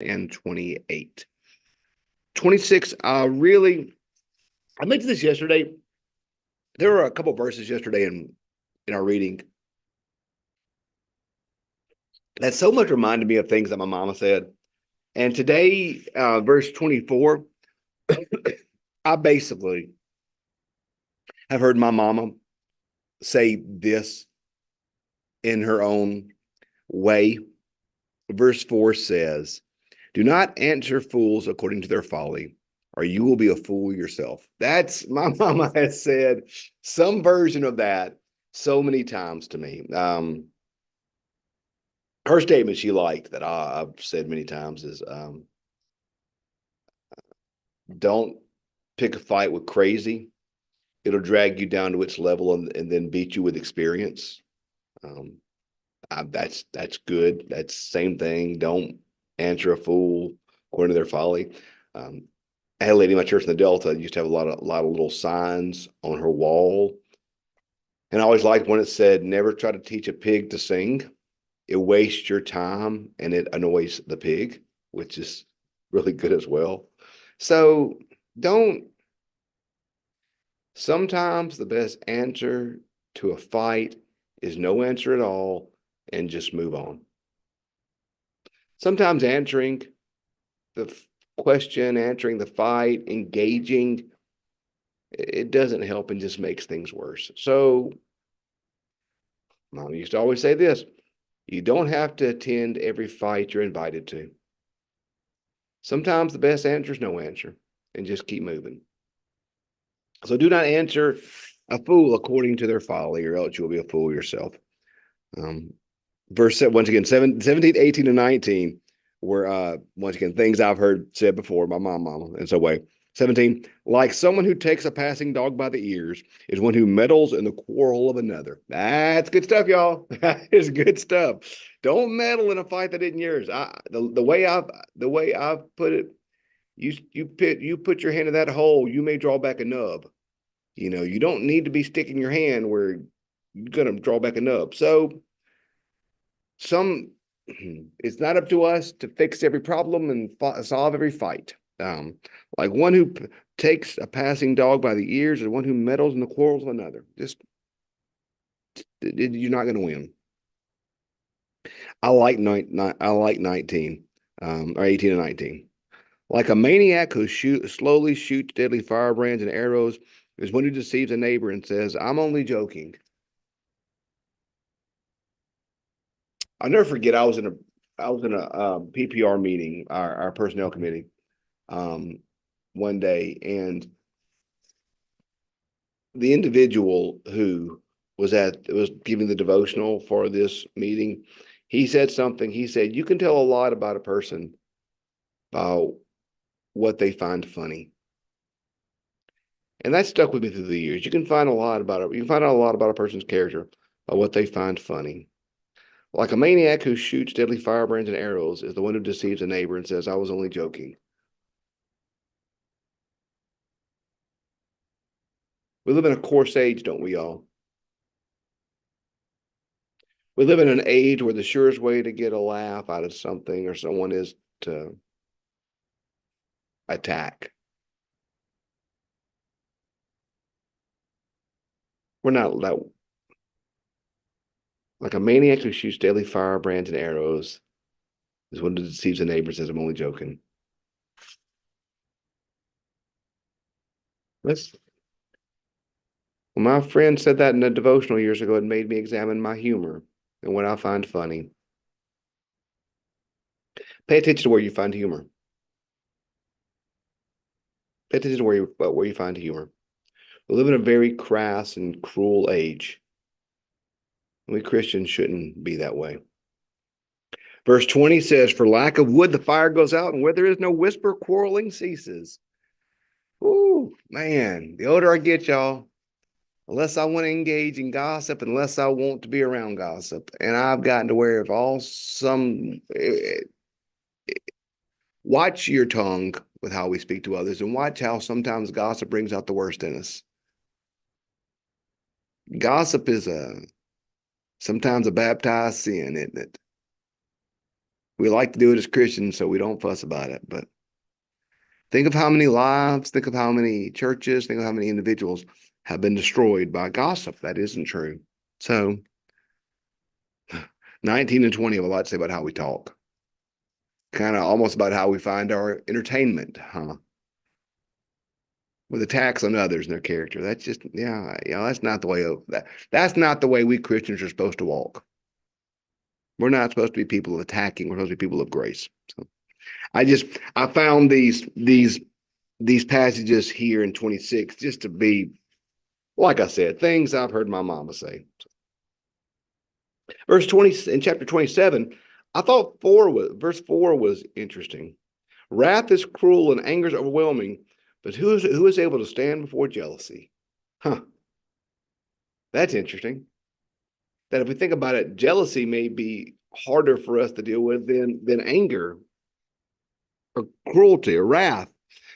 and 28. 26, I mentioned this yesterday. There were a couple verses yesterday in our reading that so much reminded me of things that my mama said. And today, verse 24, I basically have heard my mama say this in her own way. Verse 4 says, "Do not answer fools according to their folly, or you will be a fool yourself." That's my mama has said some version of that so many times to me. Her statement she liked that I've said many times is, don't pick a fight with crazy. It'll drag you down to its level and then beat you with experience. Um, that's good. That's the same thing. Don't answer a fool according to their folly. Um, I had a lady in my church in the Delta used to have a lot of little signs on her wall, and I always liked when it said, "Never try to teach a pig to sing. It wastes your time and it annoys the pig," which is really good as well. So don't. Sometimes the best answer to a fight is no answer at all and just move on. Sometimes answering the question, answering the fight, engaging, it doesn't help and just makes things worse. So, Mom used to always say this: you don't have to attend every fight you're invited to. Sometimes the best answer is no answer and just keep moving. So, do not answer a fool according to their folly, or else you will be a fool yourself. Um, verse once again, 17, 18, and 19 were once again things I've heard said before by my mama in some way. 17, like someone who takes a passing dog by the ears is one who meddles in the quarrel of another. That's good stuff, y'all. That is good stuff. Don't meddle in a fight that isn't yours. The way I've put it, you put your hand in that hole, you may draw back a nub. You don't need to be sticking your hand where you're gonna draw back a nub. So some it's not up to us to fix every problem and solve every fight. Like one who takes a passing dog by the ears or one who meddles in the quarrels of another. Just you're not going to win. I like 19 or 18 and 19. Like a maniac who slowly shoots deadly firebrands and arrows is one who deceives a neighbor and says, "I'm only joking." I'll never forget. I was in a PPR meeting, our personnel committee, um, one day, and the individual who was giving the devotional for this meeting, he said something. He said, "You can tell a lot about a person by what they find funny," and that stuck with me through the years. You can find out a lot about a person's character by what they find funny. Like a maniac who shoots deadly firebrands and arrows is the one who deceives a neighbor and says, "I was only joking." We live in a coarse age, don't we all? We live in an age where the surest way to get a laugh out of something or someone is to attack. We're not that like a maniac who shoots deadly firebrands and arrows is one who deceives the neighbor and says, "I'm only joking." Let's Well, my friend said that in a devotional years ago. It made me examine my humor and what I find funny. Pay attention to where you find humor. Pay attention to where you find humor. We live in a very crass and cruel age. We Christians shouldn't be that way. Verse 20 says, "For lack of wood, the fire goes out, and where there is no whisper, quarreling ceases." Ooh, man, the older I get, y'all, the less I want to engage in gossip, and less I want to be around gossip. And I've gotten to where if all some watch your tongue with how we speak to others, and watch how sometimes gossip brings out the worst in us. Gossip is sometimes a baptized sin, isn't it? We like to do it as Christians, so we don't fuss about it. But think of how many lives, think of how many churches, think of how many individuals have been destroyed by gossip. That isn't true. So 19 and 20 have a lot to say about how we talk. Kind of almost about how we find our entertainment, huh? With attacks on others and their character. That's just, that's not the way of that. That's not the way we Christians are supposed to walk. We're not supposed to be people of attacking. We're supposed to be people of grace. So I found these passages here in 26 just to be, like I said, things I've heard my mama say. Verse 20 in chapter 27, I thought verse 4 was interesting. Wrath is cruel and anger is overwhelming, but who is able to stand before jealousy? Huh. That's interesting. That if we think about it, jealousy may be harder for us to deal with than anger or cruelty or wrath,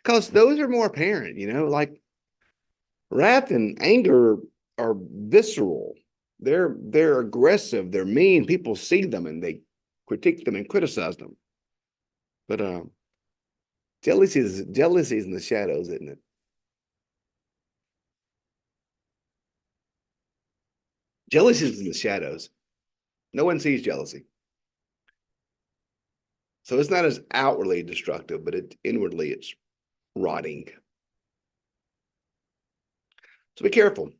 because those are more apparent, like wrath and anger are visceral. They're aggressive, they're mean. People see them and they critique them and criticize them. But jealousy is in the shadows, isn't it? Jealousy is in the shadows. No one sees jealousy. So it's not as outwardly destructive, but inwardly it's rotting. So be careful.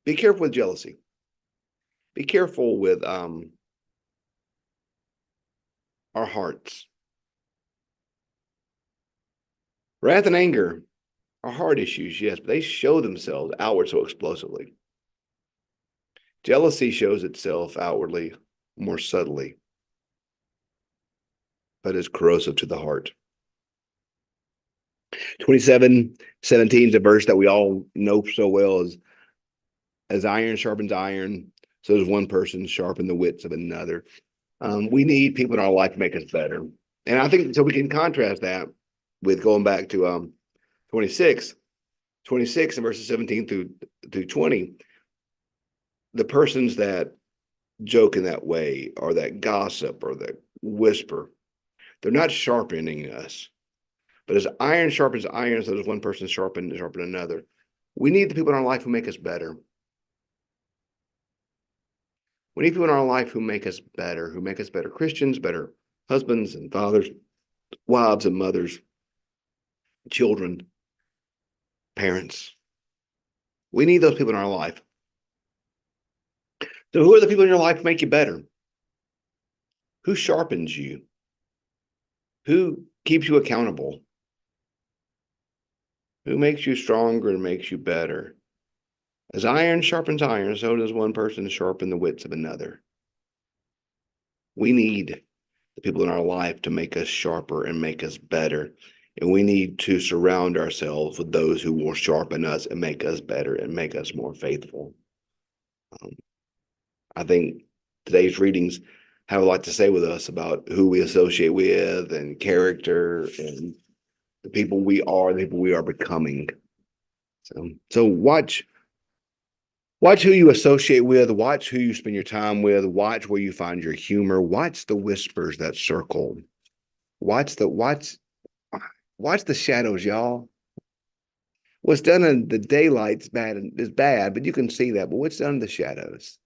Be careful with jealousy. Be careful with our hearts. Wrath and anger are heart issues, yes, but they show themselves outward so explosively. Jealousy shows itself outwardly more subtly, but is corrosive to the heart. 27:17 is a verse that we all know so well, as iron sharpens iron, so does one person sharpen the wits of another. We need people in our life to make us better. And I think so we can contrast that with going back to 26 and verses 17 through 20. The persons that joke in that way, or that gossip, or that whisper, they're not sharpening us. But as iron sharpens iron, so does one person sharpen another. We need the people in our life who make us better. We need people in our life who make us better Christians, better husbands and fathers, wives and mothers, children, parents. We need those people in our life. So who are the people in your life who make you better? Who sharpens you? Who keeps you accountable? Who makes you stronger and makes you better? As iron sharpens iron, so does one person sharpen the wits of another. We need the people in our life to make us sharper and make us better. And we need to surround ourselves with those who will sharpen us and make us better and make us more faithful. I think today's readings have a lot to say with us about who we associate with and character and the people we are, the people we are becoming. So watch who you associate with, watch who you spend your time with, watch where you find your humor, watch the whispers that circle. Watch the shadows, y'all. What's done in the daylight is bad, but you can see that. But what's done in the shadows?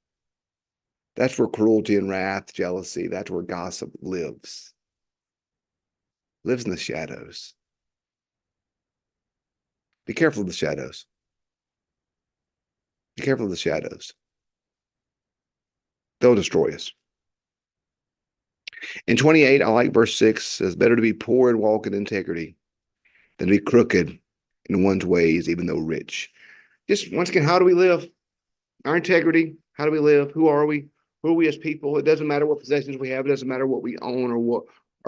That's where cruelty and wrath, jealousy, that's where gossip lives. Lives in the shadows. Be careful of the shadows. Be careful of the shadows. They'll destroy us. In 28, I like verse 6, says, better to be poor and walk in integrity than to be crooked in one's ways, even though rich. Just once again, how do we live? Our integrity. How do we live? Who are we? Who are we as people? It doesn't matter what possessions we have. It doesn't matter what we own or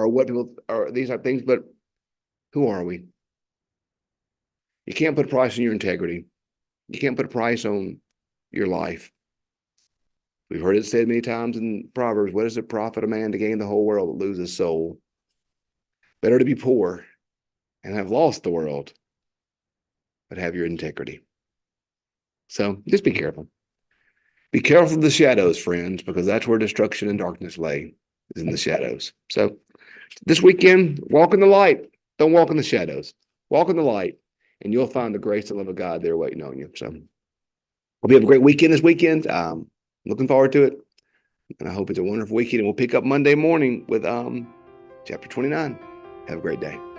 what people are, these are things, but who are we? You can't put a price on your integrity. You can't put a price on your life. We've heard it said many times in Proverbs, what does it profit a man to gain the whole world but lose his soul? Better to be poor and have lost the world, but have your integrity. So just be careful. Be careful of the shadows, friends, because that's where destruction and darkness lay. is in the shadows. So this weekend, walk in the light. Don't walk in the shadows. Walk in the light, and you'll find the grace and love of God there waiting on you. So hope you have a great weekend this weekend. Looking forward to it. And I hope it's a wonderful weekend. And we'll pick up Monday morning with chapter 29. Have a great day.